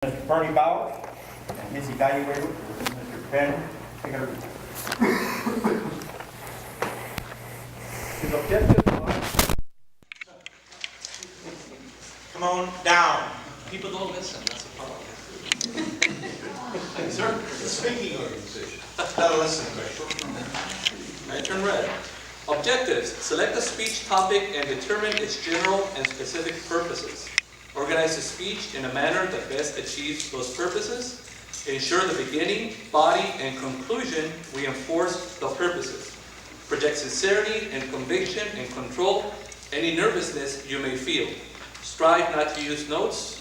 Mr. Bernie Bowers, and his evaluator, Mr. Ben. His objective was... Come on down. People don't listen, that's the problem. Thank you, sir. It's a speaking organization. Not a listening organization. I turn red. Objectives. Select a speech topic and determine its general and specific purposes. Organize the speech in a manner that best achieves those purposes. Ensure the beginning, body, and conclusion reinforce the purposes. Project sincerity and conviction and control any nervousness you may feel. Strive not to use notes.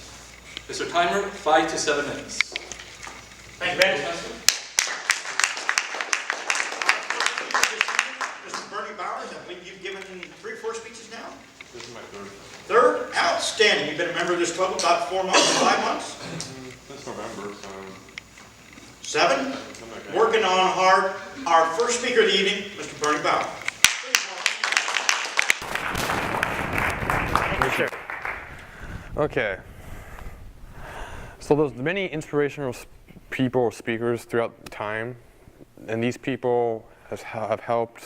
Mr. Timer, 5 to 7 minutes. Thank you, Ben. Mr. Bernie Bowers, I believe you've given 3 or 4 speeches now? This is my third. Third? Outstanding. You've been a member of this club about 4 months, 5 months? Since November, so 7? Working on hard. Our first speaker of the evening, Mr. Bernie Bowers. Okay. So there's many inspirational people or speakers throughout time, and these people have helped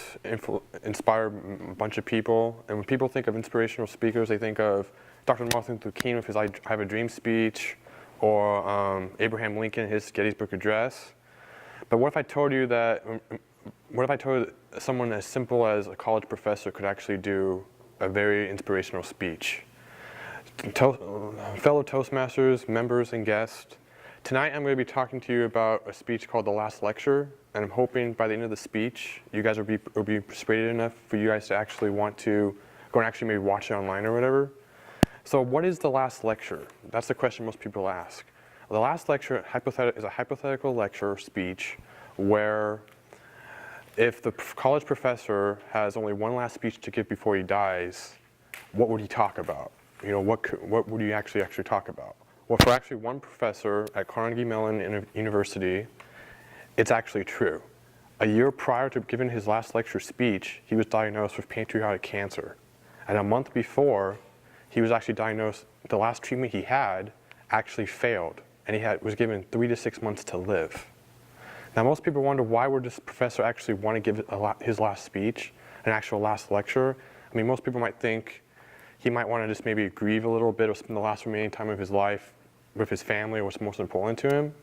inspire a bunch of people. And when people think of inspirational speakers, they think of Dr. Martin Luther King with his I Have a Dream speech, or Abraham Lincoln, his Gettysburg Address. But what if I told you that, what if I told someone as simple as a college professor could actually do a very inspirational speech? Fellow Toastmasters, members, and guests, tonight I'm going to be talking to you about a speech called The Last Lecture, and I'm hoping by the end of the speech, you guys will be persuaded enough for you guys to actually want to go and actually maybe watch it online or whatever. So what is the last lecture? That's the question most people ask. The last lecture is a hypothetical lecture or speech where if the college professor has only one last speech to give before he dies, what would he talk about? You know, what would you actually talk about? Well, for actually one professor at Carnegie Mellon University, it's actually true. A year prior to giving his last lecture speech, he was diagnosed with pancreatic cancer. And a month before, he was actually diagnosed, the last treatment he had actually failed, and he was given 3 to 6 months to live. Now, most people wonder, why would this professor actually want to give his last speech, an actual last lecture? I mean, most people might think he might want to just maybe grieve a little bit or spend the last remaining time of his life with his family or what's most important to him.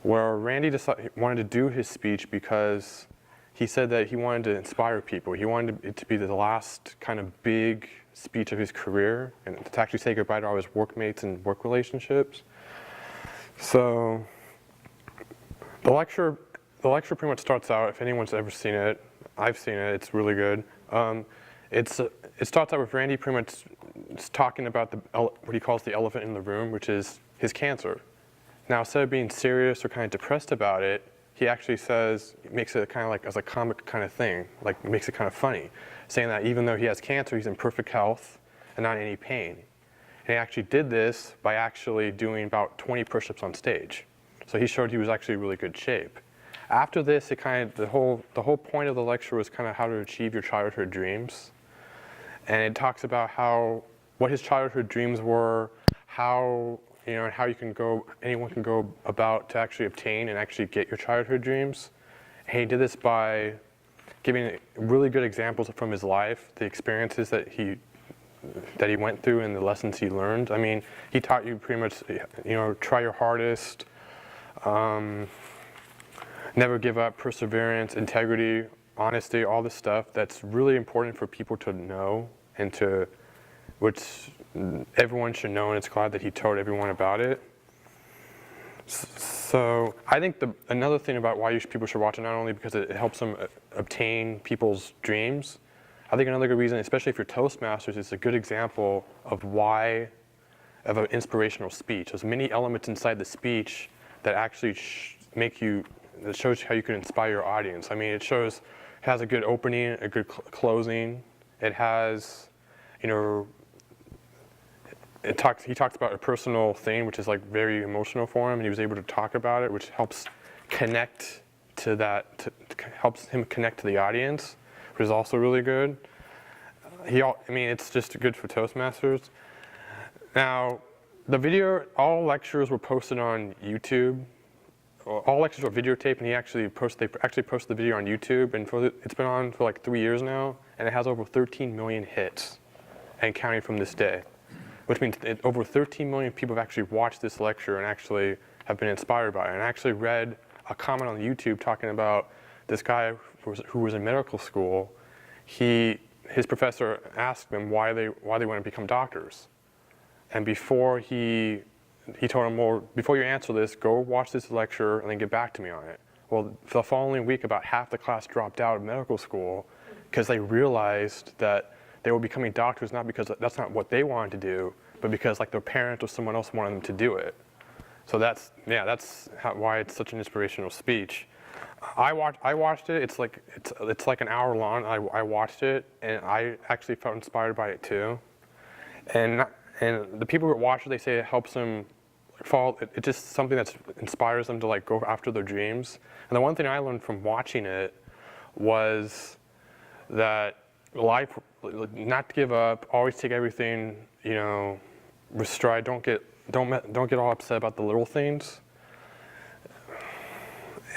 Where Randy wanted to do his speech because he said that he wanted to inspire people. He wanted it to be the last kind of big speech of his career and to actually say goodbye to all his workmates and work relationships. So the lecture pretty much starts out, if anyone's ever seen it, I've seen it, it's really good. It starts out with Randy pretty much talking about what he calls the elephant in the room, which is his cancer. Now, instead of being serious or kind of depressed about it, he actually makes it kind of like as a comic kind of thing, like makes it kind of funny, saying that even though he has cancer, he's in perfect health and not in any pain. And he actually did this by actually doing about 20 push-ups on stage. So he showed he was actually in really good shape. After this, the whole point of the lecture was kind of how to achieve your childhood dreams. And it talks about what his childhood dreams were, and how anyone can go about to actually obtain and actually get your childhood dreams. And he did this by giving really good examples from his life, the experiences that he went through and the lessons he learned. I mean, he taught you pretty much, try your hardest, never give up, perseverance, integrity, honesty, all this stuff that's really important for people to know and which everyone should know, and it's glad that he told everyone about it. So I think another thing about why people should watch it, not only because it helps them obtain people's dreams, I think another good reason, especially if you're Toastmasters, it's a good example of an inspirational speech. There's many elements inside the speech that actually that shows how you can inspire your audience. I mean, it has a good opening, a good closing. It has, he talks about a personal thing, which is like very emotional for him, and he was able to talk about it, which helps connect to that, helps him connect to the audience, which is also really good. It's just good for Toastmasters. Now, The video, all lectures were posted on YouTube. All lectures were videotaped, and they actually posted the video on YouTube, and it's been on for like 3 years now, and it has over 13 million hits, and counting from this day. Which means over 13 million people have actually watched this lecture and actually have been inspired by it. And I actually read a comment on YouTube talking about this guy who was in medical school. His professor asked them why they want to become doctors. And before he told him, well, before you answer this, go watch this lecture and then get back to me on it. Well, for the following week, about half the class dropped out of medical school because they realized that they were becoming doctors not because that's not what they wanted to do, but because like their parent or someone else wanted them to do it. So that's why it's such an inspirational speech. I watched it. It's like an hour long. I watched it, and I actually felt inspired by it too. And the people who watch it, they say it helps them fall. It's just something that inspires them to like go after their dreams. And the one thing I learned from watching it was that life, not to give up, always take everything, with stride. Don't get all upset about the little things.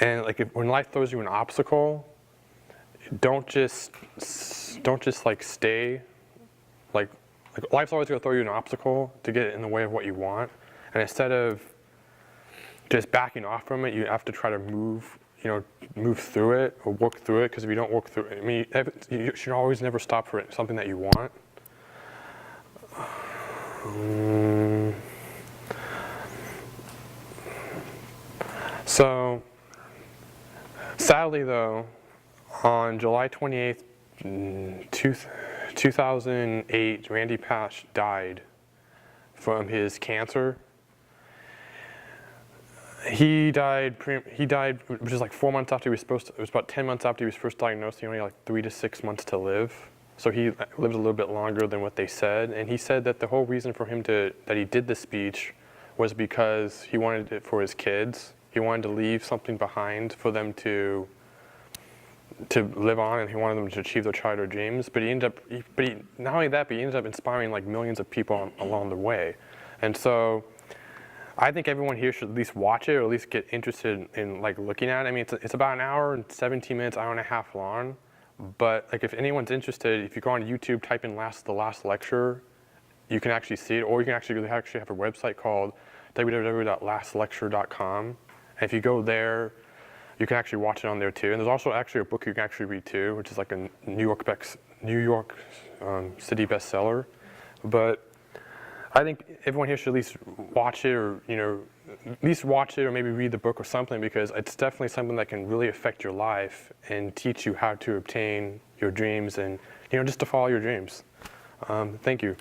And like when life throws you an obstacle, don't just like stay. Like life's always gonna throw you an obstacle to get in the way of what you want. And instead of just backing off from it, you have to try to move through it or work through it. Because if you don't work through it, you should always never stop for something that you want. So, sadly though, on July 28th, 2008, Randy Pash died from his cancer. He died, which is like 4 months after he was supposed to, it was about 10 months after he was first diagnosed. He only had like 3 to 6 months to live. So he lived a little bit longer than what they said. And he said that the whole reason for him that he did the speech was because he wanted it for his kids. He wanted to leave something behind for them to live on, and he wanted them to achieve their childhood dreams. But not only that, but he ended up inspiring like millions of people along the way. And so I think everyone here should at least watch it, or at least get interested in like looking at it. I mean, it's about an hour and 17 minutes, hour and a half long. But like if anyone's interested, if you go on YouTube, type in the last lecture, you can actually see it. Or you can actually have a website called www.lastlecture.com. And if you go there, you can actually watch it on there too. And there's also actually a book you can actually read too, which is like a New York City bestseller. But I think everyone here should at least watch it, or at least watch it, or maybe read the book or something, because it's definitely something that can really affect your life and teach you how to obtain your dreams and just to follow your dreams. Thank you.